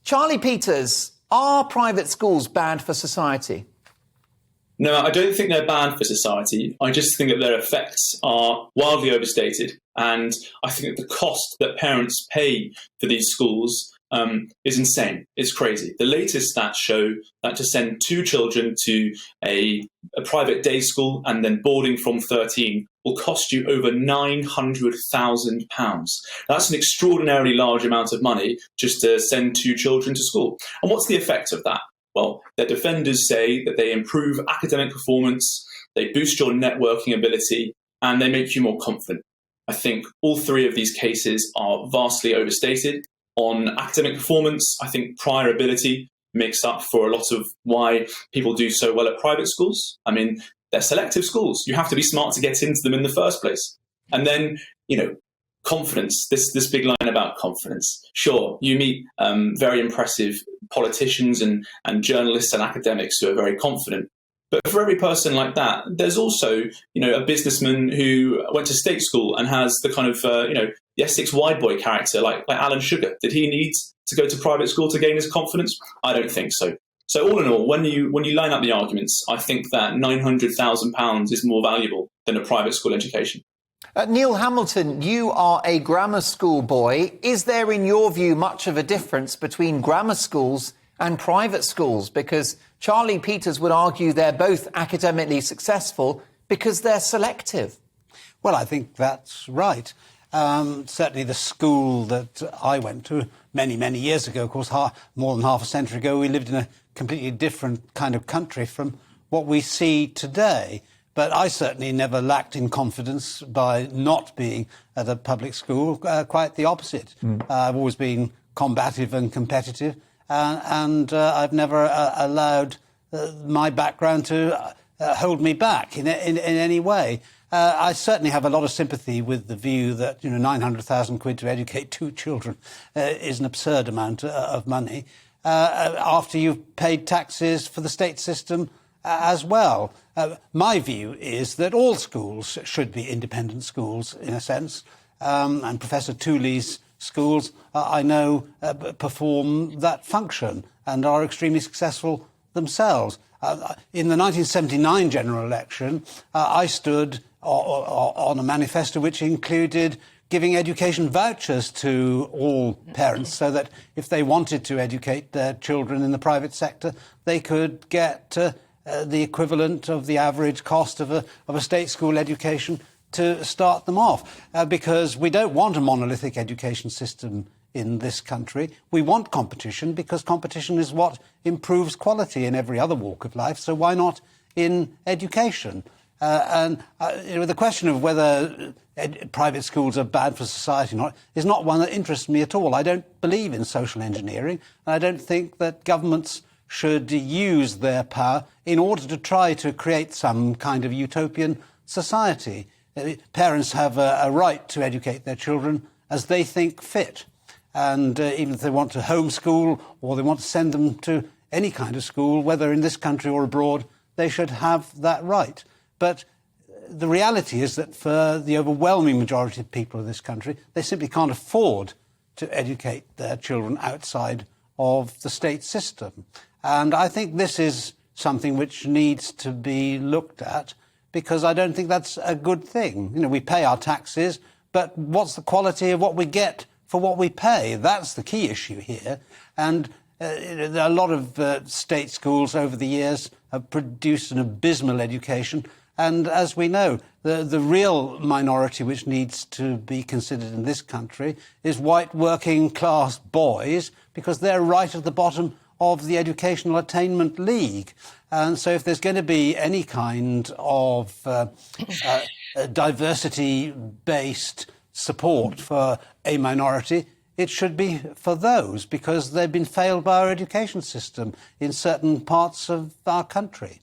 Charlie Peters, are private schools bad for society? No, I don't think they're bad for society. I just think that their effects are wildly overstated. And I think that the cost that parents pay for these schools is insane. It's crazy. The latest stats show that to send 2 children to a private day school and then boarding from 13 will cost you over £900,000. That's an extraordinarily large amount of money just to send 2 children to school. And what's the effect of that? Well, their defenders say that they improve academic performance, they boost your networking ability, and they make you more confident. I think all 3 of these cases are vastly overstated. On academic performance, I think prior ability makes up for a lot of why people do so well at private schools. I mean, they're selective schools. You have to be smart to get into them in the first place. And then, confidence, this big line about confidence. Sure, you meet very impressive politicians and journalists and academics who are very confident. But for every person like that, there's also, a businessman who went to state school and has the kind of, the Essex wide boy character like Alan Sugar. Did he need to go to private school to gain his confidence? I don't think so. So all in all, when you line up the arguments, I think that £900,000 is more valuable than a private school education. Neil Hamilton, you are a grammar school boy. Is there, in your view, much of a difference between grammar schools and private schools? Because Charlie Peters would argue they're both academically successful because they're selective. Well, I think that's right. Certainly the school that I went to many, many years ago, of course, more than half a century ago, we lived in a completely different kind of country from what we see today. But I certainly never lacked in confidence by not being at a public school, quite the opposite. I've always been combative and competitive, and I've never allowed my background to hold me back in any way. I certainly have a lot of sympathy with the view that £900,000 to educate 2 children is an absurd amount of money after you've paid taxes for the state system as well. My view is that all schools should be independent schools, in a sense, and Professor Tooley's schools, I know, perform that function and are extremely successful themselves. In the 1979 general election, I stood on a manifesto which included giving education vouchers to all parents so that if they wanted to educate their children in the private sector, they could get the equivalent of the average cost of a state school education to start them off. Because we don't want a monolithic education system in this country. We want competition because competition is what improves quality in every other walk of life. So why not in education? The question of whether private schools are bad for society or not is not one that interests me at all. I don't believe in social engineering, and I don't think that governments should use their power in order to try to create some kind of utopian society. Parents have a right to educate their children as they think fit. And even if they want to homeschool or they want to send them to any kind of school, whether in this country or abroad, they should have that right. But the reality is that for the overwhelming majority of people of this country, they simply can't afford to educate their children outside of the state system. And I think this is something which needs to be looked at, because I don't think that's a good thing. We pay our taxes, but what's the quality of what we get for what we pay? That's the key issue here. And a lot of state schools over the years have produced an abysmal education. And as we know, the real minority which needs to be considered in this country is white working class boys, because they're right at the bottom of the educational attainment league. And so if there's going to be any kind of diversity-based support for a minority, it should be for those, because they've been failed by our education system in certain parts of our country.